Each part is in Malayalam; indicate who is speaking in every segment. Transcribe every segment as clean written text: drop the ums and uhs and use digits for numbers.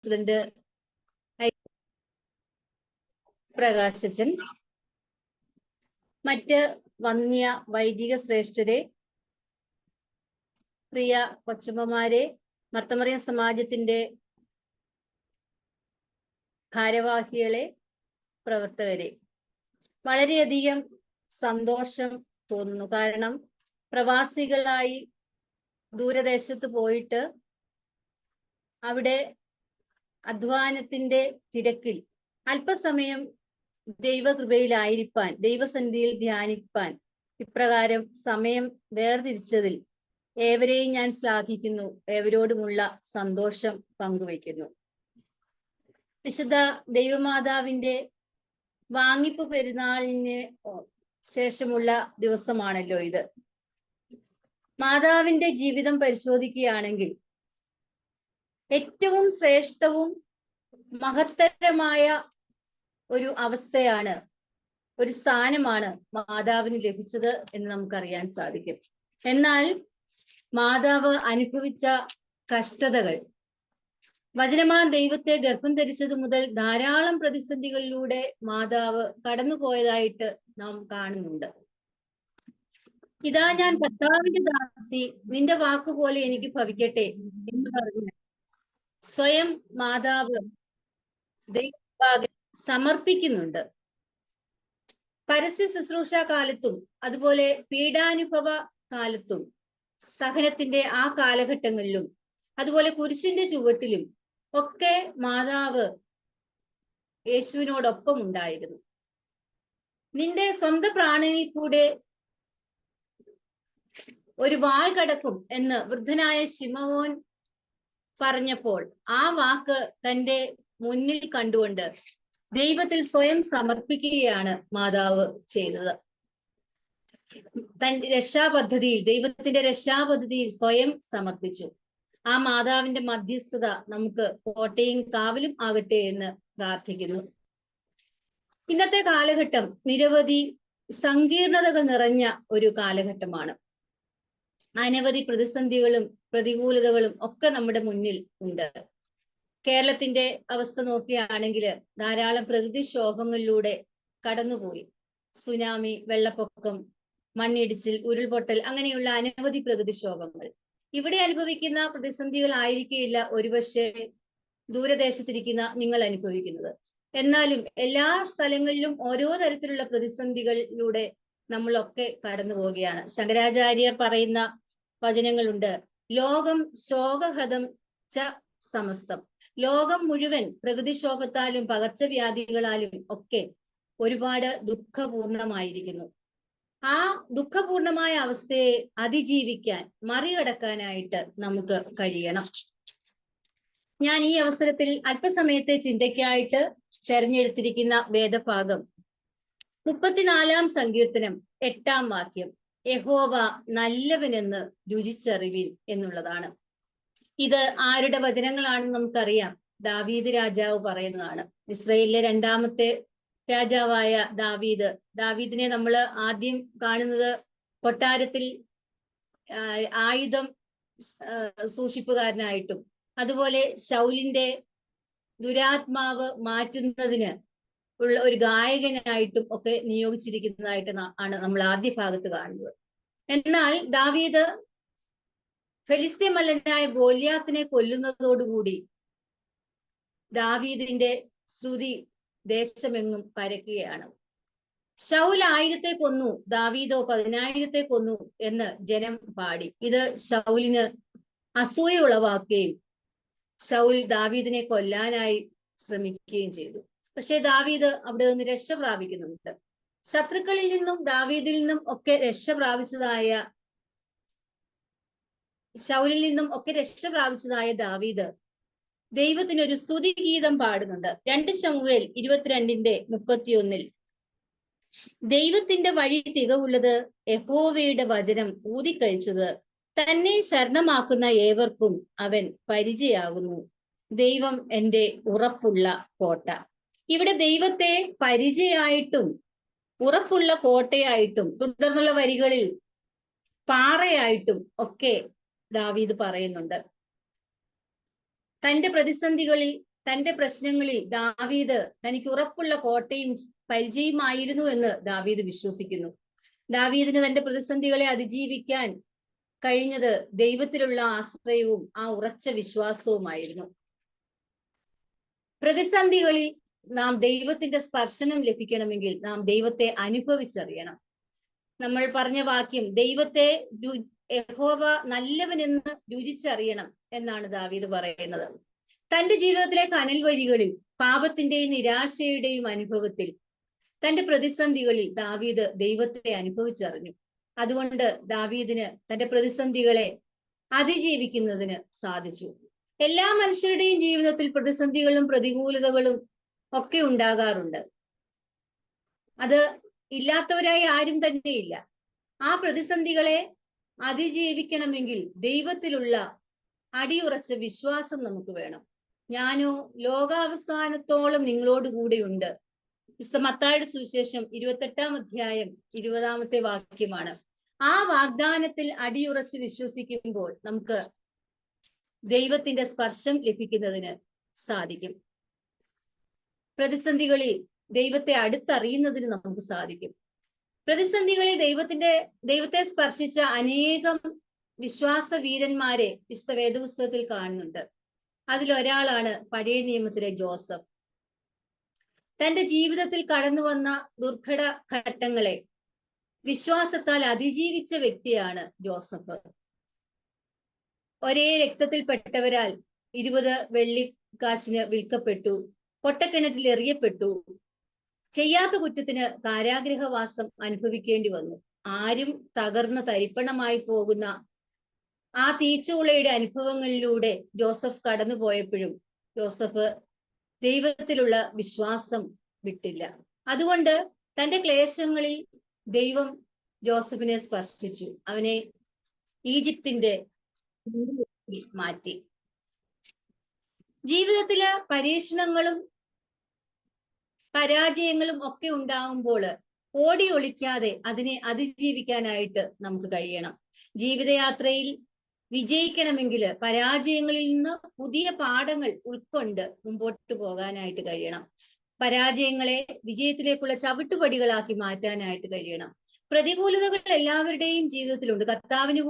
Speaker 1: പ്രസിഡന്റ് പ്രകാശച്ചൻ, മറ്റ് വന്യ വൈദിക ശ്രേഷ്ഠരെ, പ്രിയ കൊച്ചമ്മമാരെ, മർത്തമറിയം സമാജത്തിന്റെ ഭാരവാഹികളെ, പ്രവർത്തകരെ, വളരെയധികം സന്തോഷം തോന്നുന്നു. കാരണം പ്രവാസികളായി ദൂരദേശത്ത് പോയിട്ട് അവിടെ അധ്വാനത്തിന്റെ തിരക്കിൽ അല്പസമയം ദൈവകൃപയിലായിരിക്കാൻ, ദൈവസന്നിധിയിൽ ധ്യാനിപ്പാൻ ഇപ്രകാരം സമയം വേർതിരിച്ചതിൽ ഏവരെയും ഞാൻ ശ്ലാഘിക്കുന്നു. ഏവരോടുമുള്ള സന്തോഷം പങ്കുവയ്ക്കുന്നു. വിശുദ്ധ ദൈവമാതാവിന്റെ വാങ്ങിപ്പ് പെരുന്നാളിന് ശേഷമുള്ള ദിവസമാണല്ലോ ഇത്. മാതാവിന്റെ ജീവിതം പരിശോധിക്കുകയാണെങ്കിൽ ഏറ്റവും ശ്രേഷ്ഠവും മഹത്തരമായ ഒരു അവസ്ഥയാണ്, ഒരു സ്ഥാനമാണ് മാതാവിന് ലഭിച്ചത് എന്ന് നമുക്കറിയാൻ സാധിക്കും. എന്നാൽ മാതാവ് അനുഭവിച്ച കഷ്ടതകൾ, വചനമാ ദൈവത്തെ ഗർഭം ധരിച്ചത് മുതൽ ധാരാളം പ്രതിസന്ധികളിലൂടെ മാതാവ് കടന്നുപോയതായിട്ട് നാം കാണുന്നുണ്ട്. ഇതാ ഞാൻ കർത്താവിന്റെ ദാസി, നിന്റെ വാക്കുപോലെ എനിക്ക് ഭവിക്കട്ടെ എന്ന് പറഞ്ഞ് സ്വയം മാതാവ് ദൈവഭാഗം സമർപ്പിക്കുന്നുണ്ട്. പരസ്യ ശുശ്രൂഷ കാലത്തും അതുപോലെ പീഡാനുഭവ കാലത്തും സഹനത്തിന്റെ ആ കാലഘട്ടങ്ങളിലും അതുപോലെ കുരിശിന്റെ ചുവട്ടിലും ഒക്കെ മാതാവ് യേശുവിനോടൊപ്പം ഉണ്ടായിരുന്നു. നിന്റെ സ്വന്തം പ്രാണനിൽ കൂടെ ഒരു വാൾ കടക്കും എന്ന് വൃദ്ധനായ ശിമോൻ പറഞ്ഞപ്പോൾ ആ വാക്ക് തന്റെ മുന്നിൽ കണ്ടുകൊണ്ട് ദൈവത്തിൽ സ്വയം സമർപ്പിക്കുകയാണ് മാതാവ് ചെയ്തത്. തന്റെ രക്ഷാപദ്ധതിയിൽ, ദൈവത്തിന്റെ രക്ഷാപദ്ധതിയിൽ സ്വയം സമർപ്പിച്ചു. ആ മാതാവിന്റെ മധ്യസ്ഥത നമുക്ക് കോട്ടയും കാവലും ആകട്ടെ എന്ന് പ്രാർത്ഥിക്കുന്നു. ഇന്നത്തെ കാലഘട്ടം നിരവധി സങ്കീർണതകൾ നിറഞ്ഞ ഒരു കാലഘട്ടമാണ്. അനവധി പ്രതിസന്ധികളും പ്രതികൂലതകളും ഒക്കെ നമ്മുടെ മുന്നിൽ ഉണ്ട്. കേരളത്തിന്റെ അവസ്ഥ നോക്കുകയാണെങ്കിൽ ധാരാളം പ്രകൃതിക്ഷോഭങ്ങളിലൂടെ കടന്നുപോയി. സുനാമി, വെള്ളപ്പൊക്കം, മണ്ണിടിച്ചിൽ, ഉരുൾപൊട്ടൽ, അങ്ങനെയുള്ള അനവധി പ്രകൃതിക്ഷോഭങ്ങൾ. ഇവിടെ അനുഭവിക്കുന്ന പ്രതിസന്ധികളായിരിക്കില്ല ഒരുപക്ഷെ ദൂരദേശത്തിരിക്കുന്ന നിങ്ങൾ അനുഭവിക്കുന്നത്. എന്നാലും എല്ലാ സ്ഥലങ്ങളിലും ഓരോ തരത്തിലുള്ള പ്രതിസന്ധികളിലൂടെ നമ്മളൊക്കെ കടന്നു പോവുകയാണ്. ശങ്കരാചാര്യർ പറയുന്ന വചനങ്ങളുണ്ട്, ലോകം ശോകഹതം ച സമസ്തം. ലോകം മുഴുവൻ പ്രകൃതിക്ഷോഭത്താലും പകർച്ചവ്യാധികളാലും ഒക്കെ ഒരുപാട് ദുഃഖപൂർണമായിരിക്കുന്നു. ആ ദുഃഖപൂർണമായ അവസ്ഥയെ അതിജീവിക്കാൻ, മറികടക്കാനായിട്ട് നമുക്ക് കഴിയണം. ഞാൻ ഈ അവസരത്തിൽ അല്പസമയത്തെ ചിന്തയ്ക്കായിട്ട് തെരഞ്ഞെടുത്തിരിക്കുന്ന വേദഭാഗം 34-ാം സങ്കീർത്തനം 8-ാം വാക്യം, യഹോവ നല്ലവനെന്ന് രുചിച്ചറിവിൻ എന്നുള്ളതാണ്. ഇത് ആരുടെ വചനങ്ങളാണെന്ന് നമുക്കറിയാം. ദാവീദ് രാജാവ് പറയുന്നതാണ്. ഇസ്രായേലിലെ 2ാമത്തെ രാജാവായ ദാവീദിനെ നമ്മൾ ആദ്യം കാണുന്നത് കൊട്ടാരത്തിൽ ആയുധം സൂക്ഷിപ്പുകാരനായിട്ടും അതുപോലെ ശൗലിന്റെ ദുരാത്മാവ് മാറ്റുന്നതിന് ഉള്ള ഒരു ഗായകനായിട്ടും ഒക്കെ നിയോഗിച്ചിരിക്കുന്നതായിട്ട് ആണ് നമ്മൾ ആദ്യ ഭാഗത്ത് കാണുന്നത്. എന്നാൽ ദാവീദ് ഫെലിസ്ത്യ മല്ലനായ ഗോലിയാത്തിനെ കൊല്ലുന്നതോടുകൂടി ദാവീദിന്റെ ശ്രുതി ദേശമെങ്ങും പരക്കുകയാണ്. ശൗൽ 1000-ത്തെ കൊന്നു, ദാവീദോ 10,000-ത്തെ കൊന്നു എന്ന് ജനം പാടി. ഇത് ശൗലിന് അസൂയ ഉളവാക്കുകയും ശൗൽ ദാവീദിനെ കൊല്ലാനായി ശ്രമിക്കുകയും ചെയ്തു. പക്ഷെ ദാവീദ് അവിടെ നിന്ന് രക്ഷ പ്രാപിക്കുന്നുണ്ട്. ശത്രുക്കളിൽ നിന്നും ദാവീദിൽ നിന്നും ഒക്കെ രക്ഷ പ്രാപിച്ചതായ, ശൗലിൽ നിന്നും ഒക്കെ രക്ഷ പ്രാപിച്ചതായ ദാവീദ് ദൈവത്തിനൊരു സ്തുതി ഗീതം പാടുന്നുണ്ട്. 2 ശമൂവേൽ 22:31 ദൈവത്തിന്റെ വഴി തികവുള്ളത്, യഹോവയുടെ വചനം ഊതിക്കഴിച്ചത്, തന്നെ ശരണമാക്കുന്ന ഏവർക്കും അവൻ പരിചയാകുന്നു, ദൈവം എന്റെ ഉറപ്പുള്ള കോട്ട. ഇവിടെ ദൈവത്തെ പരിചയായിട്ടും ഉറപ്പുള്ള കോട്ടയായിട്ടും തുടർന്നുള്ള വരികളിൽ പാറയായിട്ടും ഒക്കെ ദാവീദ് പറയുന്നുണ്ട്. തന്റെ പ്രതിസന്ധികളിൽ തന്റെ പ്രശ്നങ്ങളിൽ ദാവീദ് തനിക്ക് ഉറപ്പുള്ള കോട്ടയും പരിചയമായിരുന്നു എന്ന് ദാവീദ് വിശ്വസിക്കുന്നു. ദാവീദിന് തന്റെ പ്രതിസന്ധികളെ അതിജീവിക്കാൻ കഴിഞ്ഞത് ദൈവത്തിലുള്ള ആശ്രയവും ആ ഉറച്ച വിശ്വാസവുമായിരുന്നു. പ്രതിസന്ധികളിൽ നാം ദൈവത്തിന്റെ സ്പർശനം ലഭിക്കണമെങ്കിൽ നാം ദൈവത്തെ അനുഭവിച്ചറിയണം. നമ്മൾ പറഞ്ഞ വാക്യം, ദൈവത്തെ യഹോവ നല്ലവനെന്ന് രുചിച്ചറിയണം എന്നാണ് ദാവീദ് പറയുന്നത്. തന്റെ ജീവിതത്തിലെ കനൽ വഴികളിൽ, പാപത്തിന്റെയും നിരാശയുടെയും അനുഭവത്തിൽ, തന്റെ പ്രതിസന്ധികളിൽ ദാവീദ് ദൈവത്തെ അനുഭവിച്ചറിഞ്ഞു. അതുകൊണ്ട് ദാവീദിന് തന്റെ പ്രതിസന്ധികളെ അതിജീവിക്കുന്നതിന് സാധിച്ചു. എല്ലാ മനുഷ്യരുടെയും ജീവിതത്തിൽ പ്രതിസന്ധികളും പ്രതികൂലതകളും ഒക്കെ ഉണ്ടാകാറുണ്ട്. അത് ഇല്ലാത്തവരായി ആരും തന്നെയില്ല. ആ പ്രതിസന്ധികളെ അതിജീവിക്കണമെങ്കിൽ ദൈവത്തിലുള്ള അടിയുറച്ച വിശ്വാസം നമുക്ക് വേണം. ഞാനോ ലോകാവസാനത്തോളം നിങ്ങളോട് കൂടെയുണ്ട്. വിശുദ്ധ മത്തായിയുടെ സുവിശേഷം 28-ാം അധ്യായം 20-ാമത്തെ വാക്യമാണ്. ആ വാഗ്ദാനത്തിൽ അടിയുറച്ച് വിശ്വസിക്കുമ്പോൾ നമുക്ക് ദൈവത്തിന്റെ സ്പർശം ലഭിക്കുന്നതിന് സാധിക്കും. പ്രതിസന്ധികളിൽ ദൈവത്തെ അടുത്തറിയുന്നതിന് നമുക്ക് സാധിക്കും. പ്രതിസന്ധികളിൽ ദൈവത്തെ സ്പർശിച്ച അനേകം വിശ്വാസ വീരന്മാരെ വിശുദ്ധ വേദപുസ്തകത്തിൽ കാണുന്നുണ്ട്. അതിലൊരാളാണ് പഴയ നിയമത്തിലെ ജോസഫ്. തന്റെ ജീവിതത്തിൽ കടന്നു വന്ന ദുർഘട ഘട്ടങ്ങളെ വിശ്വാസത്താൽ അതിജീവിച്ച വ്യക്തിയാണ് ജോസഫ്. ഒരേ രക്തത്തിൽപ്പെട്ടവരാൽ 20 വെള്ളിക്കാശിന് വിൽക്കപ്പെട്ടു, പൊട്ടക്കിണറ്റിൽ എറിയപ്പെട്ടു, ചെയ്യാത്ത കുറ്റത്തിന് കാരാഗ്രഹവാസം അനുഭവിക്കേണ്ടി വന്നു. ആരും തകർന്ന് തരിപ്പണമായി പോകുന്ന ആ തീച്ചൂളയുടെ അനുഭവങ്ങളിലൂടെ ജോസഫ് കടന്നുപോയപ്പോഴും ജോസഫ് ദൈവത്തിലുള്ള വിശ്വാസം വിട്ടില്ല. അതുകൊണ്ട് തന്റെ ക്ലേശങ്ങളിൽ ദൈവം ജോസഫിനെ സ്പർശിച്ചു, അവനെ ഈജിപ്തിന്റെ മാറ്റി. ജീവിതത്തില് പരീക്ഷണങ്ങളും പരാജയങ്ങളും ഒക്കെ ഉണ്ടാകുമ്പോൾ ഓടി ഒളിക്കാതെ അതിനെ അതിജീവിക്കാനായിട്ട് നമുക്ക് കഴിയണം. ജീവിതയാത്രയിൽ വിജയിക്കണമെങ്കിൽ പരാജയങ്ങളിൽ നിന്ന് പുതിയ പാഠങ്ങൾ ഉൾക്കൊണ്ട് മുമ്പോട്ട് പോകാനായിട്ട് കഴിയണം. പരാജയങ്ങളെ വിജയത്തിലേക്കുള്ള ചവിട്ടുപടികളാക്കി മാറ്റാനായിട്ട് കഴിയണം. പ്രതികൂലതകൾ എല്ലാവരുടെയും ജീവിതത്തിലുണ്ട്. കർത്താവിനെ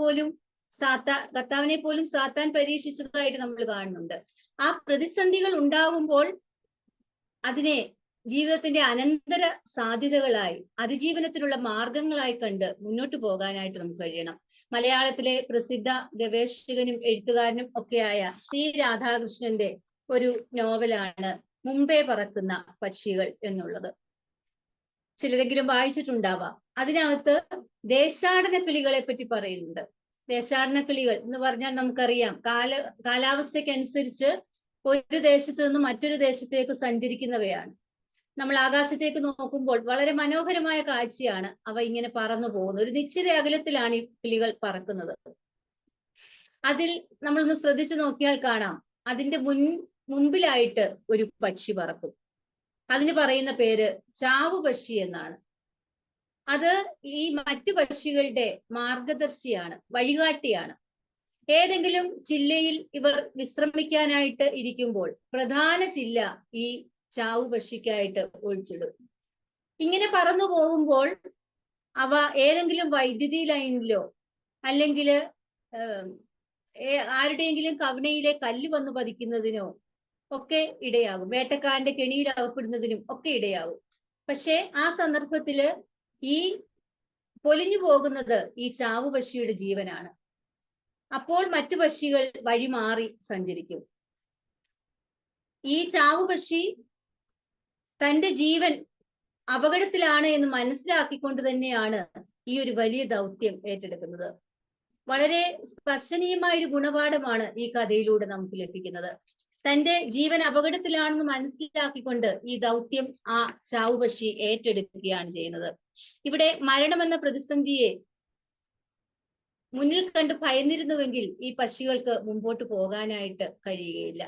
Speaker 1: പോലും സാത്താൻ പരീക്ഷിച്ചതായിട്ട് നമ്മൾ കാണുന്നുണ്ട്. ആ പ്രതിസന്ധികൾ ഉണ്ടാകുമ്പോൾ അതിനെ ജീവിതത്തിന്റെ അനന്തര സാധ്യതകളായി, അതിജീവനത്തിനുള്ള മാർഗങ്ങളായി കണ്ട് മുന്നോട്ട് പോകാനായിട്ട് നമുക്ക് കഴിയണം. മലയാളത്തിലെ പ്രസിദ്ധ ഗവേഷകനും എഴുത്തുകാരനും ഒക്കെയായ സി രാധാകൃഷ്ണന്റെ ഒരു നോവലാണ് മുമ്പേ പറക്കുന്ന പക്ഷികൾ എന്നുള്ളത്. ചിലരെങ്കിലും വായിച്ചിട്ടുണ്ടാവാം. അതിനകത്ത് ദേശാടന കിളികളെ പറ്റി പറയുന്നുണ്ട്. ദേശാടന കിളികൾ എന്ന് പറഞ്ഞാൽ നമുക്കറിയാം, കാലാവസ്ഥയ്ക്കനുസരിച്ച് ഒരു ദേശത്ത് നിന്ന് മറ്റൊരു ദേശത്തേക്ക് സഞ്ചരിക്കുന്നവയാണ്. നമ്മൾ ആകാശത്തേക്ക് നോക്കുമ്പോൾ വളരെ മനോഹരമായ കാഴ്ചയാണ്. അവ ഇങ്ങനെ പറന്നു പോകുന്നത്. ഒരു നിശ്ചിത അകലത്തിലാണ് ഈ കിളികൾ പറക്കുന്നത്. അതിൽ നമ്മളൊന്ന് ശ്രദ്ധിച്ചു നോക്കിയാൽ കാണാം, അതിന്റെ മുമ്പിലായിട്ട് ഒരു പക്ഷി പറക്കും. അതിന് പറയുന്ന പേര് ചാവുപക്ഷി എന്നാണ്. അത് ഈ മറ്റു പക്ഷികളുടെ മാർഗദർശിയാണ്, വഴികാട്ടിയാണ്. ഏതെങ്കിലും ചില്ലയിൽ ഇവർ വിശ്രമിക്കാനായിട്ട് ഇരിക്കുമ്പോൾ പ്രധാന ചില്ല ഈ ചാവുപക്ഷിക്കായിട്ട് ഒഴിച്ചിടും. ഇങ്ങനെ പറന്നു പോകുമ്പോൾ അവ ഏതെങ്കിലും വൈദ്യുതി ലൈനിലോ അല്ലെങ്കിൽ ആരുടെയെങ്കിലും കവണയിലെ കല്ല് വന്ന് പതിക്കുന്നതിനോ ഒക്കെ ഇടയാകും. വേട്ടക്കാരന്റെ കെണിയിൽ അകപ്പെടുന്നതിനും ഒക്കെ ഇടയാകും. പക്ഷെ ആ സന്ദർഭത്തില് ഈ പൊലിഞ്ഞു പോകുന്നത് ഈ ചാവുപക്ഷിയുടെ ജീവനാണ്. അപ്പോൾ മറ്റു പക്ഷികൾ വഴിമാറി സഞ്ചരിക്കും. ഈ ചാവുപക്ഷി തന്റെ ജീവൻ അപകടത്തിലാണ് എന്ന് മനസ്സിലാക്കിക്കൊണ്ട് തന്നെയാണ് ഈ ഒരു വലിയ ദൗത്യം ഏറ്റെടുക്കുന്നത്. വളരെ സ്പർശനീയമായ ഒരു ഗുണപാഠമാണ് ഈ കഥയിലൂടെ നമുക്ക് ലഭിക്കുന്നത്. തന്റെ ജീവൻ അപകടത്തിലാണെന്ന് മനസ്സിലാക്കിക്കൊണ്ട് ഈ ദൗത്യം ആ ചാവുപക്ഷി ഏറ്റെടുക്കുകയാണ് ചെയ്യുന്നത്. ഇവിടെ മരണമെന്ന പ്രതിസന്ധിയെ മുന്നിൽ കണ്ട് ഭയന്നിരുന്നുവെങ്കിൽ ഈ പക്ഷികൾക്ക് മുമ്പോട്ട് പോകാനായിട്ട് കഴിയുകയില്ല.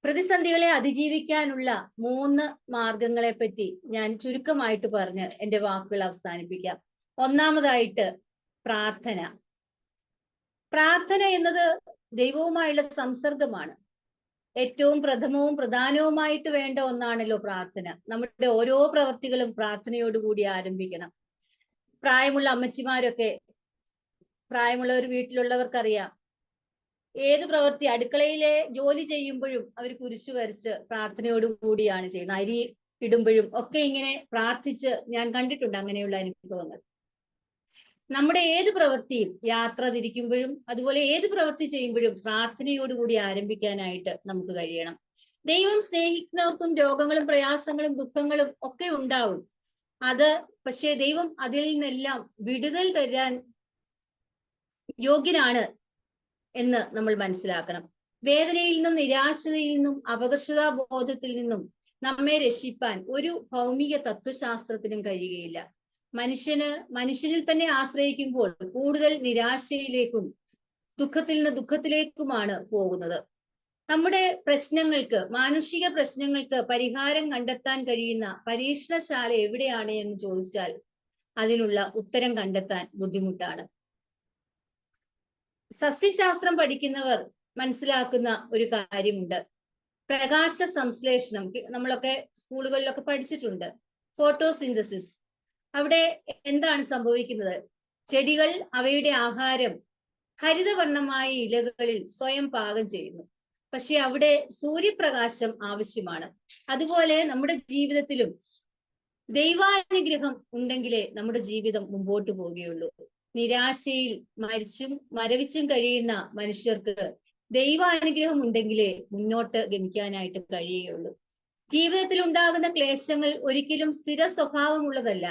Speaker 1: പ്രതിസന്ധികളെ അതിജീവിക്കാനുള്ള 3 മാർഗങ്ങളെ പറ്റി ഞാൻ ചുരുക്കമായിട്ട് പറഞ്ഞ് എൻ്റെ വാക്കുകൾ അവസാനിപ്പിക്കാം. ഒന്നാമതായിട്ട് പ്രാർത്ഥന. പ്രാർത്ഥന എന്നത് ദൈവവുമായുള്ള സംസർഗമാണ്. ഏറ്റവും പ്രഥമവും പ്രധാനവുമായിട്ട് വേണ്ട ഒന്നാണല്ലോ പ്രാർത്ഥന. നമ്മുടെ ഓരോ പ്രവർത്തികളും പ്രാർത്ഥനയോടുകൂടി ആരംഭിക്കണം. പ്രായമുള്ള അമ്മച്ചിമാരൊക്കെ, പ്രായമുള്ള ഒരു വീട്ടിലുള്ളവർക്കറിയാം, ഏത് പ്രവൃത്തി, അടുക്കളയിലെ ജോലി ചെയ്യുമ്പോഴും അവർ കുരിശു വരച്ച് പ്രാർത്ഥനയോടുകൂടിയാണ് ചെയ്യുന്നത്. അരി ഇടുമ്പോഴും ഒക്കെ ഇങ്ങനെ പ്രാർത്ഥിച്ച് ഞാൻ കണ്ടിട്ടുണ്ട് അങ്ങനെയുള്ള അനുഭവങ്ങൾ. നമ്മുടെ ഏത് പ്രവൃത്തിയും, യാത്ര തിരിക്കുമ്പോഴും അതുപോലെ ഏത് പ്രവൃത്തി ചെയ്യുമ്പോഴും പ്രാർത്ഥനയോടുകൂടി ആരംഭിക്കാനായിട്ട് നമുക്ക് കഴിയണം. ദൈവം സ്നേഹിക്കുന്നവർക്കും രോഗങ്ങളും പ്രയാസങ്ങളും ദുഃഖങ്ങളും ഒക്കെ ഉണ്ടാവും. പക്ഷേ ദൈവം അതിൽ നിന്നെല്ലാം വിടുതൽ തരാൻ യോഗ്യനാണ് എന്ന് നമ്മൾ മനസ്സിലാക്കണം. വേദനയിൽ നിന്നും, നിരാശയിൽ നിന്നും, അപകർഷതാബോധത്തിൽ നിന്നും നമ്മെ രക്ഷിപ്പാൻ ഒരു ഭൗമിക തത്വശാസ്ത്രത്തിനും കഴിയുകയില്ല. മനുഷ്യനിൽ തന്നെ ആശ്രയിക്കുമ്പോൾ കൂടുതൽ നിരാശയിലേക്കും ദുഃഖത്തിൽ നിന്ന് ദുഃഖത്തിലേക്കുമാണ് പോകുന്നത്. നമ്മുടെ പ്രശ്നങ്ങൾക്ക്, മാനുഷിക പ്രശ്നങ്ങൾക്ക് പരിഹാരം കണ്ടെത്താൻ കഴിയുന്ന പരീക്ഷണശാല എവിടെയാണ് എന്ന് ചോദിച്ചാൽ അതിനുള്ള ഉത്തരം കണ്ടെത്താൻ ബുദ്ധിമുട്ടാണ്. സസ്യശാസ്ത്രം പഠിക്കുന്നവർ മനസ്സിലാക്കുന്ന ഒരു കാര്യമുണ്ട്. പ്രകാശ സംശ്ലേഷണം നമ്മളൊക്കെ സ്കൂളുകളിലൊക്കെ പഠിച്ചിട്ടുണ്ട്. ഫോട്ടോസിന്തസിസ്. അവിടെ എന്താണ് സംഭവിക്കുന്നത്? ചെടികൾ അവയുടെ ആഹാരം ഹരിതവർണ്ണമായ ഇലകളിൽ സ്വയം പാകം ചെയ്യുന്നു. പക്ഷെ അവിടെ സൂര്യപ്രകാശം ആവശ്യമാണ്. അതുപോലെ നമ്മുടെ ജീവിതത്തിലും ദൈവാനുഗ്രഹം ഉണ്ടെങ്കിലേ നമ്മുടെ ജീവിതം മുമ്പോട്ട് പോവുകയുള്ളൂ. നിരാശയിൽ മരവിച്ചും കഴിയുന്ന മനുഷ്യർക്ക് ദൈവാനുഗ്രഹം ഉണ്ടെങ്കിലേ മുന്നോട്ട് ഗമിക്കാനായിട്ട് കഴിയുകയുള്ളൂ. ജീവിതത്തിൽ ഉണ്ടാകുന്ന ക്ലേശങ്ങൾ ഒരിക്കലും സ്ഥിര സ്വഭാവമുള്ളതല്ല.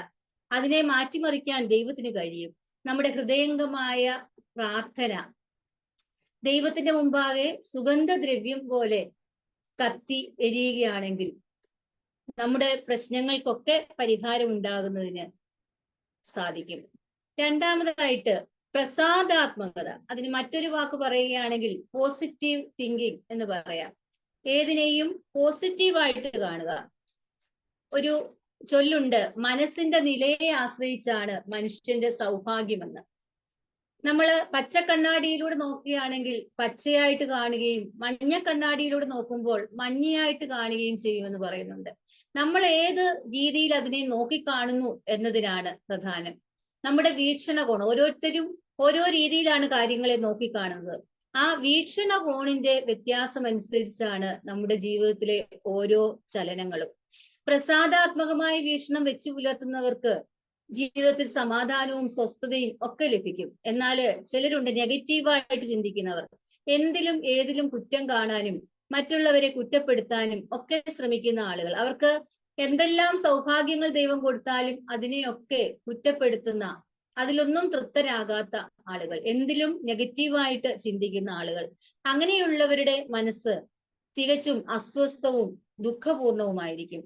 Speaker 1: അതിനെ മാറ്റിമറിക്കാൻ ദൈവത്തിന് കഴിയും. നമ്മുടെ ഹൃദയംഗമായ പ്രാർത്ഥന ദൈവത്തിന്റെ മുമ്പാകെ സുഗന്ധദ്രവ്യം പോലെ കത്തി എരിയുകയാണെങ്കിൽ നമ്മുടെ പ്രശ്നങ്ങൾക്കൊക്കെ പരിഹാരം ഉണ്ടാകുന്നതിന് സാധിക്കും. രണ്ടാമതായിട്ട് പ്രസാദാത്മകത. അതിന് മറ്റൊരു വാക്ക് പറയുകയാണെങ്കിൽ പോസിറ്റീവ് തിങ്കിങ് എന്ന് പറയാം. ഏതിനെയും പോസിറ്റീവായിട്ട് കാണുക. ഒരു ചൊല്ലുണ്ട്, മനസ്സിന്റെ നിലയെ ആശ്രയിച്ചാണ് മനുഷ്യന്റെ സൗഭാഗ്യമെന്ന്. നമ്മൾ പച്ചക്കണ്ണാടിയിലൂടെ നോക്കുകയാണെങ്കിൽ പച്ചയായിട്ട് കാണുകയും മഞ്ഞ കണ്ണാടിയിലൂടെ നോക്കുമ്പോൾ മഞ്ഞയായിട്ട് കാണുകയും ചെയ്യുമെന്ന് പറയുന്നുണ്ട്. നമ്മൾ ഏത് രീതിയിൽ അതിനെ നോക്കിക്കാണുന്നു എന്നതിനാണ് പ്രധാനം. നമ്മുടെ വീക്ഷണകോണം, ഓരോരുത്തരും ഓരോ രീതിയിലാണ് കാര്യങ്ങളെ നോക്കിക്കാണുന്നത്. ആ വീക്ഷണകോണിന്റെ വ്യത്യാസം അനുസരിച്ചാണ് നമ്മുടെ ജീവിതത്തിലെ ഓരോ ചലനങ്ങളും. പ്രസാദാത്മകമായ വീക്ഷണം വെച്ചു പുലർത്തുന്നവർക്ക് ജീവിതത്തിൽ സമാധാനവും സ്വസ്ഥതയും ഒക്കെ ലഭിക്കും. എന്നാൽ ചിലരുണ്ട് നെഗറ്റീവായിട്ട് ചിന്തിക്കുന്നവർ. എന്തിലും ഏതിലും കുറ്റം കാണാനും മറ്റുള്ളവരെ കുറ്റപ്പെടുത്താനും ഒക്കെ ശ്രമിക്കുന്ന ആളുകൾ. അവർക്ക് എന്തെല്ലാം സൗഭാഗ്യങ്ങൾ ദൈവം കൊടുത്താലും അതിനെയൊക്കെ കുറ്റപ്പെടുത്തുന്ന, അതിലൊന്നും തൃപ്തരാകാത്ത ആളുകൾ, എന്തിലും നെഗറ്റീവായിട്ട് ചിന്തിക്കുന്ന ആളുകൾ. അങ്ങനെയുള്ളവരുടെ മനസ്സ് തികച്ചും അസ്വസ്ഥവും ദുഃഖപൂർണവുമായിരിക്കും.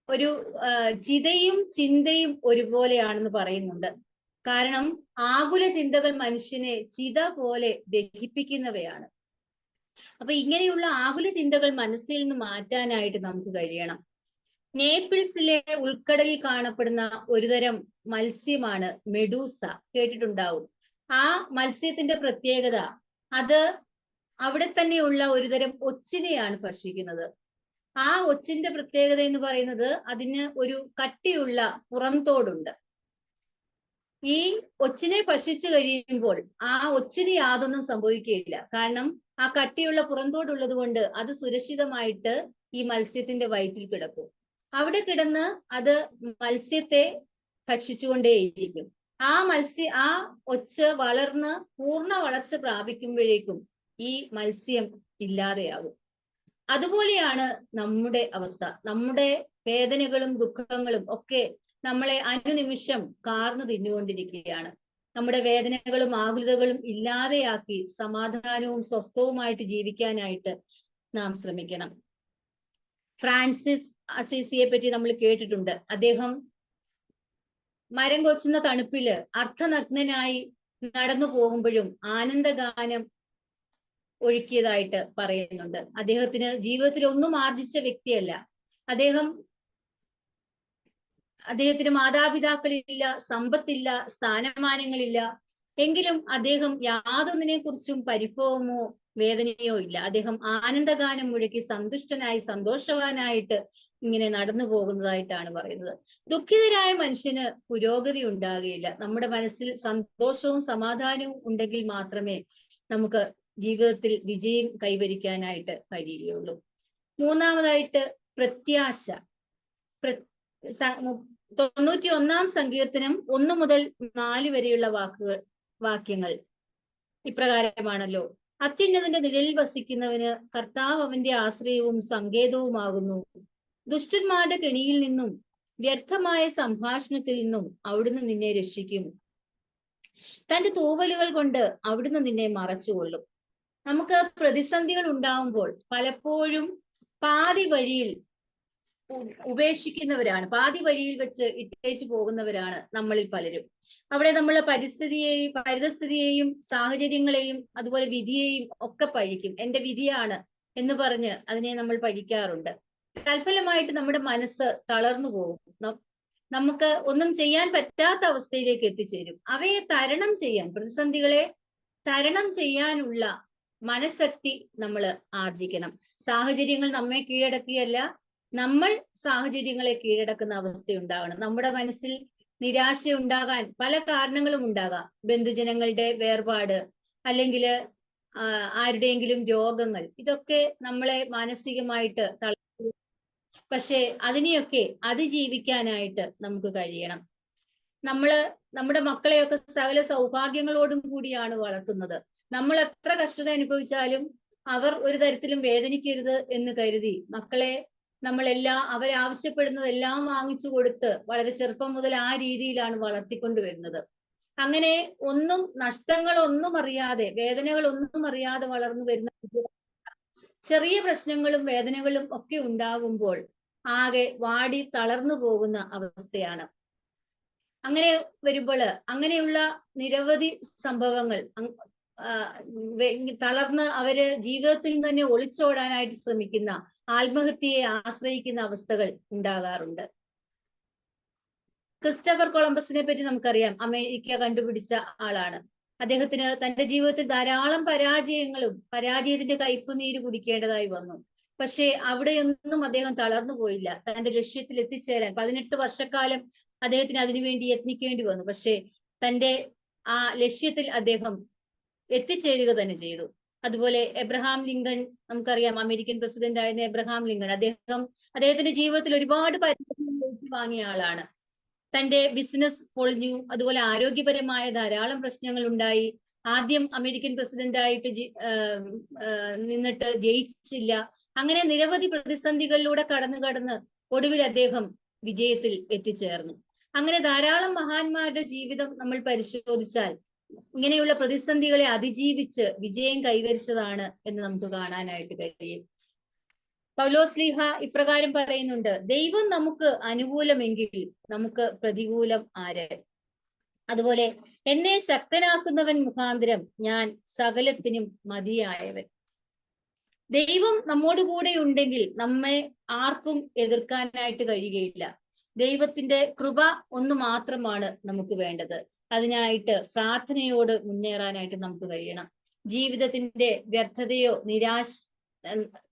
Speaker 1: ഒരു ചിതയും ചിന്തയും ഒരുപോലെയാണെന്ന് പറയുന്നുണ്ട്. കാരണം ആകുല ചിന്തകൾ മനുഷ്യനെ ചിത പോലെ ദഹിപ്പിക്കുന്നവയാണ്. അപ്പൊ ഇങ്ങനെയുള്ള ആകുല ചിന്തകൾ മനസ്സിൽ നിന്ന് മാറ്റാനായിട്ട് നമുക്ക് കഴിയണം. നേപ്പിൾസിലെ ഉൾക്കടലിൽ കാണപ്പെടുന്ന ഒരുതരം മത്സ്യമാണ് മെഡൂസ. കേട്ടിട്ടുണ്ടാവും. ആ മത്സ്യത്തിന്റെ പ്രത്യേകത, അത് അവിടെ തന്നെയുള്ള ഒരുതരം ഒച്ചിനെയാണ് ഭക്ഷിക്കുന്നത്. ആ ഒച്ചിന്റെ പ്രത്യേകത എന്ന് പറയുന്നത് അതിന് ഒരു കട്ടിയുള്ള പുറംതോടുണ്ട്. ഈ ഒച്ചിനെ ഭക്ഷിച്ചു കഴിയുമ്പോൾ ആ ഒച്ചിന് യാതൊന്നും സംഭവിക്കുകയില്ല. കാരണം ആ കട്ടിയുള്ള പുറംതോടുള്ളത് കൊണ്ട് അത് സുരക്ഷിതമായിട്ട് ഈ മത്സ്യത്തിന്റെ വയറ്റിൽ കിടക്കും. അവിടെ കിടന്ന് അത് മത്സ്യത്തെ ഭക്ഷിച്ചുകൊണ്ടേയിരിക്കും. ആ ഒച്ച് വളർന്ന് പൂർണ്ണ വളർച്ച പ്രാപിക്കുമ്പോഴേക്കും ഈ മത്സ്യം ഇല്ലാതെയാകും. അതുപോലെയാണ് നമ്മുടെ അവസ്ഥ. നമ്മുടെ വേദനകളും ദുഃഖങ്ങളും ഒക്കെ നമ്മളെ അനുനിമിഷം കാർന്നു തിന്നുകൊണ്ടിരിക്കുകയാണ്. നമ്മുടെ വേദനകളും ആകുലതകളും ഇല്ലാതെയാക്കി സമാധാനവും സ്വസ്ഥവുമായിട്ട് ജീവിക്കാനായിട്ട് നാം ശ്രമിക്കണം. ഫ്രാൻസിസ് അസീസിയെ പറ്റി നമ്മൾ കേട്ടിട്ടുണ്ട്. അദ്ദേഹം മരം കൊച്ചുന്ന തണുപ്പില് അർദ്ധനഗ്നനായി നടന്നു പോകുമ്പോഴും ആനന്ദഗാനം ഒഴുക്കിയതായിട്ട് പറയുന്നുണ്ട്. അദ്ദേഹത്തിന് ജീവിതത്തിൽ ഒന്നും ആർജിച്ച വ്യക്തിയല്ല. അദ്ദേഹത്തിന് മാതാപിതാക്കളില്ല, സമ്പത്തില്ല, സ്ഥാനമാനങ്ങളില്ല. എങ്കിലും അദ്ദേഹം യാതൊന്നിനെ കുറിച്ചും പരിഭവമോ വേദനയോ ഇല്ല. അദ്ദേഹം ആനന്ദഗാനം മുഴക്കി സന്തുഷ്ടനായി സന്തോഷവാനായിട്ട് ഇങ്ങനെ നടന്നു പോകുന്നതായിട്ടാണ് പറയുന്നത്. ദുഃഖിതരായ മനുഷ്യന് പുരോഗതി ഉണ്ടാകുകയില്ല. നമ്മുടെ മനസ്സിൽ സന്തോഷവും സമാധാനവും ഉണ്ടെങ്കിൽ മാത്രമേ നമുക്ക് ജീവിതത്തിൽ വിജയം കൈവരിക്കാനായിട്ട് കഴിയുകയുള്ളൂ. മൂന്നാമതായിട്ട് പ്രത്യാശ. 91-ാം സങ്കീർത്തനം 1 മുതൽ 4 വരെയുള്ള വാക്യങ്ങൾ ഇപ്രകാരമാണല്ലോ. അത്യുന്നതന്റെ നിഴലിൽ വസിക്കുന്നവന് കർത്താവ് അവന്റെ ആശ്രയവും സങ്കേതവുമാകുന്നു. ദുഷ്ടന്മാരുടെ കെണിയിൽ നിന്നും വ്യർത്ഥമായ സംഭാഷണത്തിൽ നിന്നും അവിടുന്ന് നിന്നെ രക്ഷിക്കും. തന്റെ തൂവലുകൾ കൊണ്ട് അവിടുന്ന് നിന്നെ മറച്ചുകൊള്ളും. നമുക്ക് പ്രതിസന്ധികൾ ഉണ്ടാവുമ്പോൾ പലപ്പോഴും പാതി വഴിയിൽ ഉപേക്ഷിക്കുന്നവരാണ്, പാതി വഴിയിൽ വെച്ച് ഇട്ടേച്ചു പോകുന്നവരാണ് നമ്മളിൽ പലരും. അവിടെ നമ്മൾ പരിതസ്ഥിതിയെയും സാഹചര്യങ്ങളെയും അതുപോലെ വിധിയെയും ഒക്കെ പഴിക്കും. എന്റെ വിധിയാണ് എന്ന് പറഞ്ഞ് അതിനെ നമ്മൾ പഴിക്കാറുണ്ട്. തൽഫലമായിട്ട് നമ്മുടെ മനസ്സ് തളർന്നു പോകും. നമുക്ക് ഒന്നും ചെയ്യാൻ പറ്റാത്ത അവസ്ഥയിലേക്ക് എത്തിച്ചേരും. അവയെ തരണം ചെയ്യാൻ, പ്രതിസന്ധികളെ തരണം ചെയ്യാനുള്ള മനഃശക്തി നമ്മൾ ആർജിക്കണം. സാഹചര്യങ്ങൾ നമ്മെ കീഴടക്കിയല്ല, നമ്മൾ സാഹചര്യങ്ങളെ കീഴടക്കുന്ന അവസ്ഥ ഉണ്ടാകണം. നമ്മുടെ മനസ്സിൽ നിരാശ ഉണ്ടാകാൻ പല കാരണങ്ങളും ഉണ്ടാകാം. ബന്ധുജനങ്ങളുടെ വേർപാട്, അല്ലെങ്കിൽ ആരുടെയെങ്കിലും രോഗങ്ങൾ, ഇതൊക്കെ നമ്മളെ മാനസികമായിട്ട് പക്ഷെ അതിനെയൊക്കെ അതിജീവിക്കാനായിട്ട് നമുക്ക് കഴിയണം. നമ്മുടെ മക്കളെയൊക്കെ സകല സൗഭാഗ്യങ്ങളോടും കൂടിയാണ് വളർത്തുന്നത്. നമ്മൾ എത്ര കഷ്ടത അനുഭവിച്ചാലും അവർ ഒരു തരത്തിലും വേദനിക്കരുത് എന്ന് കരുതി മക്കളെ അവരാവശ്യപ്പെടുന്നതെല്ലാം വാങ്ങിച്ചു കൊടുത്ത് വളരെ ചെറുപ്പം മുതൽ ആ രീതിയിലാണ് വളർത്തിക്കൊണ്ടുവരുന്നത്. അങ്ങനെ നഷ്ടങ്ങളൊന്നും അറിയാതെ, വേദനകളൊന്നും അറിയാതെ വളർന്നു വരുന്ന ചെറിയ പ്രശ്നങ്ങളും വേദനകളും ഒക്കെ ഉണ്ടാകുമ്പോൾ ആകെ വാടി തളർന്നു പോകുന്ന അവസ്ഥയാണ്. അങ്ങനെ വരുമ്പോൾ അങ്ങനെയുള്ള നിരവധി സംഭവങ്ങൾ തളർന്ന് അവര് ജീവിതത്തിൽ തന്നെ ഒളിച്ചോടാനായിട്ട് ശ്രമിക്കുന്ന, ആത്മഹത്യയെ ആശ്രയിക്കുന്ന അവസ്ഥകൾ ഉണ്ടാകാറുണ്ട്. ക്രിസ്റ്റഫർ കൊളംബസിനെ പറ്റി നമുക്കറിയാം. അമേരിക്ക കണ്ടുപിടിച്ച ആളാണ്. അദ്ദേഹത്തിന് തന്റെ ജീവിതത്തിൽ ധാരാളം പരാജയത്തിന്റെ കയ്പുനീര് കുടിക്കേണ്ടതായി വന്നു. പക്ഷെ അവിടെയൊന്നും അദ്ദേഹം തളർന്നു പോയില്ല. തന്റെ ലക്ഷ്യത്തിൽ എത്തിച്ചേരാൻ 18 വർഷക്കാലം അദ്ദേഹത്തിന് അതിനുവേണ്ടി യത്നിക്കേണ്ടി വന്നു. പക്ഷെ തന്റെ ആ ലക്ഷ്യത്തിൽ അദ്ദേഹം എത്തിച്ചേരുക തന്നെ ചെയ്തു. അതുപോലെ എബ്രഹാം ലിങ്കൺ, നമുക്കറിയാം അമേരിക്കൻ പ്രസിഡന്റ് ആയിരുന്ന എബ്രഹാം ലിങ്കൺ. അദ്ദേഹത്തിന്റെ ജീവിതത്തിൽ ഒരുപാട് പരാജയങ്ങൾ വാങ്ങിയ ആളാണ്. തന്റെ ബിസിനസ് പൊളിഞ്ഞു, അതുപോലെ ആരോഗ്യപരമായ ധാരാളം പ്രശ്നങ്ങൾ ഉണ്ടായി. ആദ്യം അമേരിക്കൻ പ്രസിഡന്റ് ആയിട്ട് നിന്നിട്ട് ജയിച്ചില്ല. അങ്ങനെ നിരവധി പ്രതിസന്ധികളിലൂടെ കടന്ന് ഒടുവിൽ അദ്ദേഹം വിജയത്തിൽ എത്തിച്ചേർന്നു. അങ്ങനെ ധാരാളം മഹാന്മാരുടെ ജീവിതം നമ്മൾ പരിശോധിച്ചാൽ ഇങ്ങനെയുള്ള പ്രതിസന്ധികളെ അതിജീവിച്ച് വിജയം കൈവരിച്ചതാണ് എന്ന് നമുക്ക് കാണാനായിട്ട് കഴിയും. പൗലോസ്ലീഹ ഇപ്രകാരം പറയുന്നുണ്ട്: ദൈവം നമുക്ക് അനുകൂലമെങ്കിൽ നമുക്ക് പ്രതികൂലം ആര്? അതുപോലെ എന്നെ ശക്തനാക്കുന്നവൻ മുഖാന്തരം ഞാൻ സകലത്തിനും മതിയായവൻ. ദൈവം നമ്മോട് കൂടെ ഉണ്ടെങ്കിൽ നമ്മെ ആർക്കും എതിർക്കാനായിട്ട് കഴിയുകയില്ല. ദൈവത്തിന്റെ കൃപ ഒന്ന് മാത്രമാണ് നമുക്ക് വേണ്ടത്. അതിനായിട്ട് പ്രാർത്ഥനയോട് മുന്നേറാനായിട്ട് നമുക്ക് കഴിയണം. ജീവിതത്തിന്റെ വ്യർത്ഥതയോ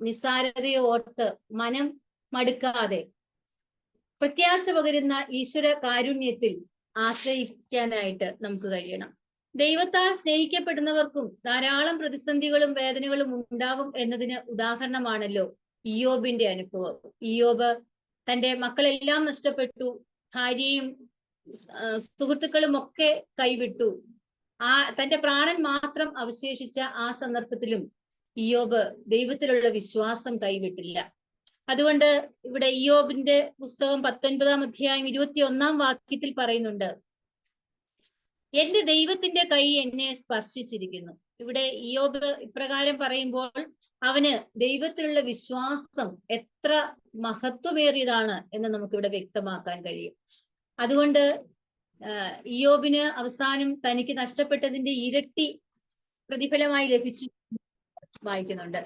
Speaker 1: നിസ്സാരതയോ ഓർത്ത് മനം മടുക്കാതെ പ്രത്യാശ പകരുന്ന ഈശ്വര കാരുണ്യത്തിൽ ആശ്രയിക്കാനായിട്ട് നമുക്ക് കഴിയണം. ദൈവത്താൽ സ്നേഹിക്കപ്പെടുന്നവർക്കും ധാരാളം പ്രതിസന്ധികളും വേദനകളും ഉണ്ടാകും എന്നതിന് ഉദാഹരണമാണല്ലോ ഇയ്യോബിന്റെ അനുഭവം. ഇയ്യോബ് തന്റെ മക്കളെല്ലാം നഷ്ടപ്പെട്ടു, ഭാര്യയും സുഹൃത്തുക്കളും ഒക്കെ കൈവിട്ടു. തന്റെ പ്രാണൻ മാത്രം അവശേഷിച്ച ആ സന്ദർഭത്തിലും ഇയ്യോബ് ദൈവത്തിലുള്ള വിശ്വാസം കൈവിട്ടില്ല. അതുകൊണ്ട് ഇവിടെ ഇയ്യോബിന്റെ പുസ്തകം 19-ാം അധ്യായം 21-ാം വാക്യത്തിൽ പറയുന്നുണ്ട്: എന്റെ ദൈവത്തിന്റെ കൈ എന്നെ സ്പർശിച്ചിരിക്കുന്നു. ഇവിടെ ഇയ്യോബ് ഇപ്രകാരം പറയുമ്പോൾ അവന് ദൈവത്തിലുള്ള വിശ്വാസം എത്ര മഹത്വമേറിയതാണ് എന്ന് നമുക്കിവിടെ വ്യക്തമാക്കാൻ കഴിയും. അതുകൊണ്ട് ഇയ്യോബിന് അവസാനം തനിക്ക് നഷ്ടപ്പെട്ടതിന്റെ ഇരട്ടി പ്രതിഫലമായി ലഭിച്ചു വായിക്കുന്നുണ്ട്.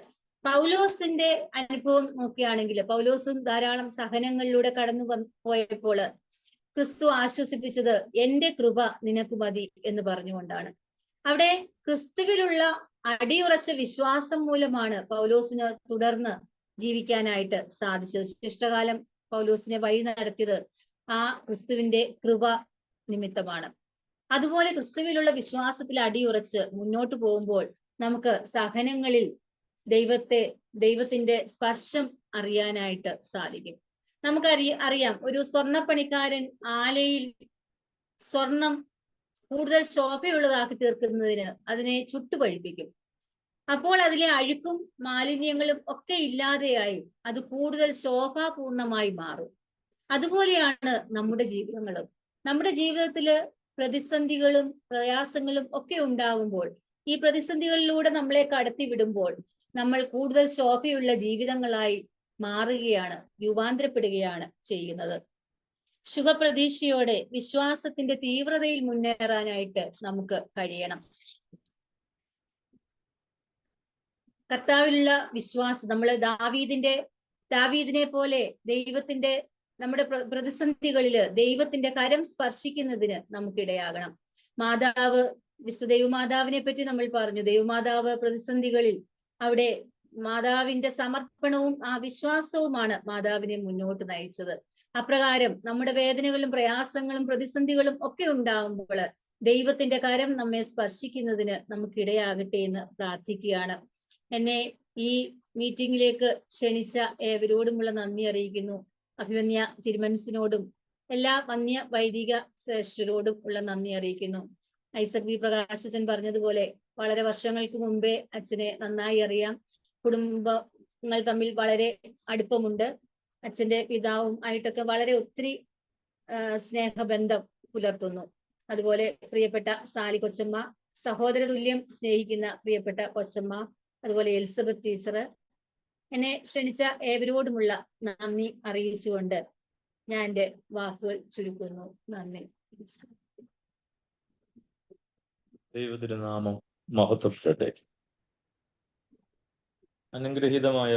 Speaker 1: പൗലോസിന്റെ അനുഭവം നോക്കുകയാണെങ്കിൽ, പൗലോസും ധാരാളം സഹനങ്ങളിലൂടെ കടന്നു പോയപ്പോൾ ക്രിസ്തു ആശ്വസിപ്പിച്ചത് എന്റെ കൃപ നിനക്ക് മതി എന്ന് പറഞ്ഞുകൊണ്ടാണ്. അവിടെ ക്രിസ്തുവിലുള്ള അടിയുറച്ച വിശ്വാസം മൂലമാണ് പൗലോസിന് തുടർന്ന് ജീവിക്കാനായിട്ട് സാധിച്ചത്. ശിഷ്ടകാലം പൗലോസിനെ വഴി നടത്തിയത് ആ ക്രിസ്തുവിന്റെ കൃപ നിമിത്തമാണ്. അതുപോലെ ക്രിസ്തുവിലുള്ള വിശ്വാസത്തിൽ അടിയുറച്ച് മുന്നോട്ട് പോകുമ്പോൾ നമുക്ക് സഹനങ്ങളിൽ ദൈവത്തിന്റെ സ്പർശം അറിയാനായിട്ട് സാധിക്കും. അറിയാം, ഒരു സ്വർണ്ണപ്പണിക്കാരൻ ആലയിൽ സ്വർണം കൂടുതൽ ശോഭയുള്ളതാക്കി തീർക്കുന്നതിന് അതിനെ ചുട്ടുപഴിപ്പിക്കും. അപ്പോൾ അതിലെ അഴുക്കും മാലിന്യങ്ങളും ഒക്കെ ഇല്ലാതെയായി അത് കൂടുതൽ ശോഭാപൂർണമായി മാറും. അതുപോലെയാണ് നമ്മുടെ ജീവിതങ്ങളും. നമ്മുടെ ജീവിതത്തില് പ്രതിസന്ധികളും പ്രയാസങ്ങളും ഒക്കെ ഉണ്ടാകുമ്പോൾ, ഈ പ്രതിസന്ധികളിലൂടെ നമ്മളെ കടത്തി വിടുമ്പോൾ നമ്മൾ കൂടുതൽ ശോഭയുള്ള ജീവിതങ്ങളായി മാറുകയാണ്, രൂപാന്തരപ്പെടുകയാണ് ചെയ്യുന്നത്. ശുഭപ്രതീക്ഷയോടെ വിശ്വാസത്തിന്റെ തീവ്രതയിൽ മുന്നേറാനായിട്ട് നമുക്ക് കഴിയണം. കർത്താവിലുള്ള വിശ്വാസം, നമ്മൾ ദാവീദിനെ പോലെ നമ്മുടെ പ്രതിസന്ധികളില് ദൈവത്തിന്റെ കരം സ്പർശിക്കുന്നതിന് നമുക്കിടയാകണം. വിശുദ്ധ ദൈവമാതാവിനെ പറ്റി നമ്മൾ പറഞ്ഞു. ദൈവമാതാവ് പ്രതിസന്ധികളിൽ അവിടെ മാതാവിന്റെ സമർപ്പണവും ആ വിശ്വാസവുമാണ് മാതാവിനെ മുന്നോട്ട് നയിച്ചത്. അപ്രകാരം നമ്മുടെ വേദനകളും പ്രയാസങ്ങളും പ്രതിസന്ധികളും ഒക്കെ ഉണ്ടാകുമ്പോൾ ദൈവത്തിന്റെ കരം നമ്മെ സ്പർശിക്കുന്നതിന് നമുക്കിടയാകട്ടെ എന്ന് പ്രാർത്ഥിക്കുകയാണ്. എന്നെ ഈ മീറ്റിംഗിലേക്ക് ക്ഷണിച്ച ഏവരോടുമുള്ള നന്ദി അറിയിക്കുന്നു. അഭിമന്യ തിരുമനസിനോടും എല്ലാ വന്യ വൈദിക ശ്രേഷ്ഠരോടും ഉള്ള നന്ദി അറിയിക്കുന്നു. ഐസക് വി പ്രകാശൻ പറഞ്ഞതുപോലെ വളരെ വർഷങ്ങൾക്ക് മുമ്പേ അച്ഛനെ നന്നായി അറിയാം. കുടുംബങ്ങൾ തമ്മിൽ വളരെ അടുപ്പമുണ്ട്. അച്ഛന്റെ പിതാവും ആയിട്ടൊക്കെ വളരെ ഒത്തിരി സ്നേഹബന്ധം പുലർത്തുന്നു. അതുപോലെ പ്രിയപ്പെട്ട സാലി കൊച്ചമ്മ, സഹോദര തുല്യം സ്നേഹിക്കുന്ന പ്രിയപ്പെട്ട കൊച്ചമ്മ, അതുപോലെ എലിസബത്ത് ടീച്ചർ, എന്നെ ക്ഷണിച്ച ഏവരോടുമുള്ള നന്ദി അറിയിച്ചുകൊണ്ട് ഞാൻ എൻ്റെ വാക്കുകൾ ചുരുക്കുന്നു. നന്ദി.
Speaker 2: ദൈവതിരുനാമം മഹത്വപ്പെടട്ടെ. അനുഗ്രഹീതമായ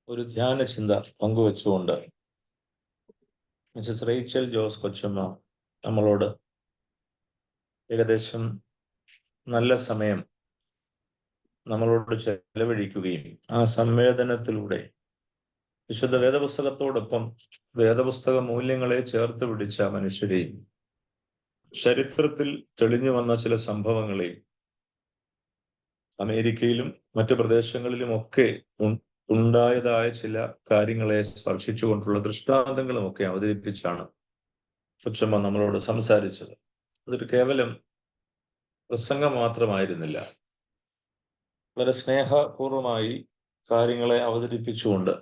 Speaker 2: ഒരു ധ്യാന ചിന്ത പങ്കുവെച്ചുകൊണ്ട് മിസസ് റേച്ചൽ ജോസ് കൊച്ചമ്മ നമ്മളോട് ഏകദേശം നല്ല സമയം നമ്മളോട് ചെലവഴിക്കുകയും ആ സംവേദനത്തിലൂടെ വിശുദ്ധ വേദപുസ്തകത്തോടൊപ്പം വേദപുസ്തക മൂല്യങ്ങളെ ചേർത്ത് പിടിച്ച മനുഷ്യരെയും ചരിത്രത്തിൽ തെളിഞ്ഞു വന്ന ചില സംഭവങ്ങളെയും അമേരിക്കയിലും മറ്റു പ്രദേശങ്ങളിലും ഒക്കെ ഉണ്ടായതായ ചില കാര്യങ്ങളെ സ്പർശിച്ചുകൊണ്ടുള്ള ദൃഷ്ടാന്തങ്ങളും ഒക്കെ അവതരിപ്പിച്ചാണ് കൊച്ചമ്മ നമ്മളോട് സംസാരിച്ചത്. അതൊരു കേവലം പ്രസംഗം മാത്രമായിരുന്നില്ല. വളരെ സ്നേഹപൂർവമായി കാര്യങ്ങളെ അവതരിപ്പിച്ചുകൊണ്ട്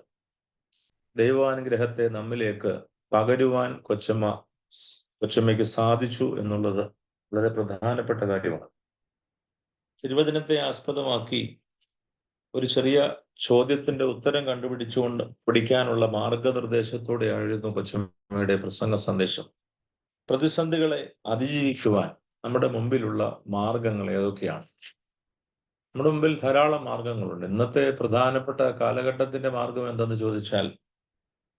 Speaker 2: ദൈവാനുഗ്രഹത്തെ നമ്മിലേക്ക് പകരുവാൻ കൊച്ചമ്മയ്ക്ക് സാധിച്ചു എന്നുള്ളത് വളരെ പ്രധാനപ്പെട്ട കാര്യമാണ്. തിരുവചനത്തെ ആസ്പദമാക്കി ഒരു ചെറിയ ചോദ്യത്തിന്റെ ഉത്തരം കണ്ടുപിടിച്ചുകൊണ്ട് പഠിക്കാനുള്ള മാർഗനിർദ്ദേശത്തോടെയായിരുന്നു കൊച്ചമ്മയുടെ പ്രസംഗ സന്ദേശം. പ്രതിസന്ധികളെ അതിജീവിക്കുവാൻ നമ്മുടെ മുമ്പിലുള്ള മാർഗങ്ങൾ ഏതൊക്കെയാണ്? നമ്മുടെ മുമ്പിൽ ധാരാളം മാർഗങ്ങളുണ്ട്. ഇന്നത്തെ പ്രധാനപ്പെട്ട കാലഘട്ടത്തിന്റെ മാർഗം എന്തെന്ന് ചോദിച്ചാൽ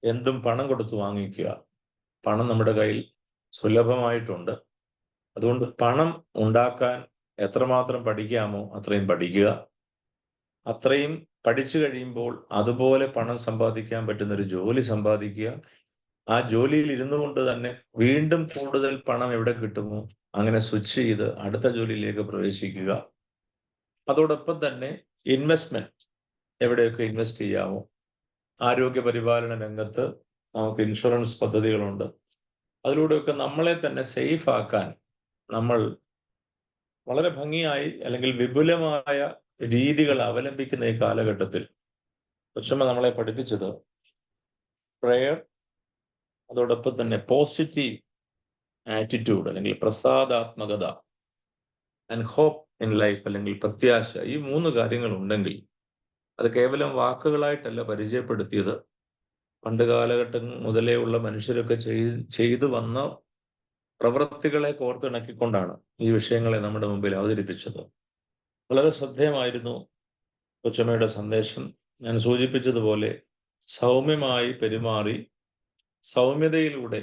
Speaker 2: എന്തും പണം കൊടുത്തു വാങ്ങിക്കുക. പണം നമ്മുടെ കയ്യിൽ സുലഭമായിട്ടുണ്ട്. അതുകൊണ്ട് പണം ഉണ്ടാക്കാൻ എത്രമാത്രം പഠിക്കാമോ അത്രയും പഠിക്കുക. അത്രയും പഠിച്ചു കഴിയുമ്പോൾ അതുപോലെ പണം സമ്പാദിക്കാൻ പറ്റുന്ന ഒരു ജോലി സമ്പാദിക്കുക. ആ ജോലിയിൽ ഇരുന്നു കൊണ്ട് തന്നെ വീണ്ടും കൂടുതൽ പണം എവിടെ കിട്ടുമോ അങ്ങനെ സ്വിച്ച് ചെയ്ത് അടുത്ത ജോലിയിലേക്ക് പ്രവേശിക്കുക. അതോടൊപ്പം തന്നെ ഇൻവെസ്റ്റ്മെന്റ് എവിടെയൊക്കെ ഇൻവെസ്റ്റ് ചെയ്യാമോ. ആരോഗ്യ പരിപാലന രംഗത്ത് നമുക്ക് ഇൻഷുറൻസ് പദ്ധതികളുണ്ട്. അതിലൂടെയൊക്കെ നമ്മളെ തന്നെ സേഫ് ആക്കാൻ നമ്മൾ വളരെ ഭംഗിയായി അല്ലെങ്കിൽ വിപുലമായ രീതികൾ അവലംബിക്കുന്ന ഈ കാലഘട്ടത്തിൽ കൊച്ചമ്മ നമ്മളെ പഠിപ്പിച്ചത് പ്രയർ, അതോടൊപ്പം തന്നെ പോസിറ്റീവ് ആറ്റിറ്റ്യൂഡ് അല്ലെങ്കിൽ പ്രസാദാത്മകത ആൻഡ് ഹോപ്പ് ഇൻ ലൈഫ് അല്ലെങ്കിൽ പ്രത്യാശ. ഈ 3 കാര്യങ്ങൾ ഉണ്ടെങ്കിൽ അത് കേവലം വാക്കുകളായിട്ടല്ല പരിചയപ്പെടുത്തിയത്. പണ്ട് കാലഘട്ടം മുതലേ ഉള്ള മനുഷ്യരൊക്കെ ചെയ്തു വന്ന പ്രവൃത്തികളെ കോർത്തിണക്കിക്കൊണ്ടാണ് ഈ വിഷയങ്ങളെ നമ്മുടെ മുമ്പിൽ അവതരിപ്പിച്ചത്. വളരെ ശ്രദ്ധേയമായിരുന്നു കൊച്ചമ്മയുടെ സന്ദേശം. ഞാൻ സൂചിപ്പിച്ചതുപോലെ സൗമ്യമായി പെരുമാറി സൗമ്യതയിലൂടെ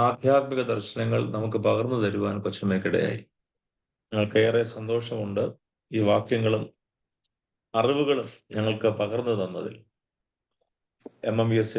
Speaker 2: ആധ്യാത്മിക ദർശനങ്ങൾ നമുക്ക് പകർന്നു തരുവാൻ കൊച്ചമ്മയ്ക്കിടയായി. ഞങ്ങൾക്കേറെ സന്തോഷമുണ്ട് ഈ വാക്യങ്ങളും അറിവുകളും ഞങ്ങൾക്ക് പകർന്നു തന്നതിൽ. MMVS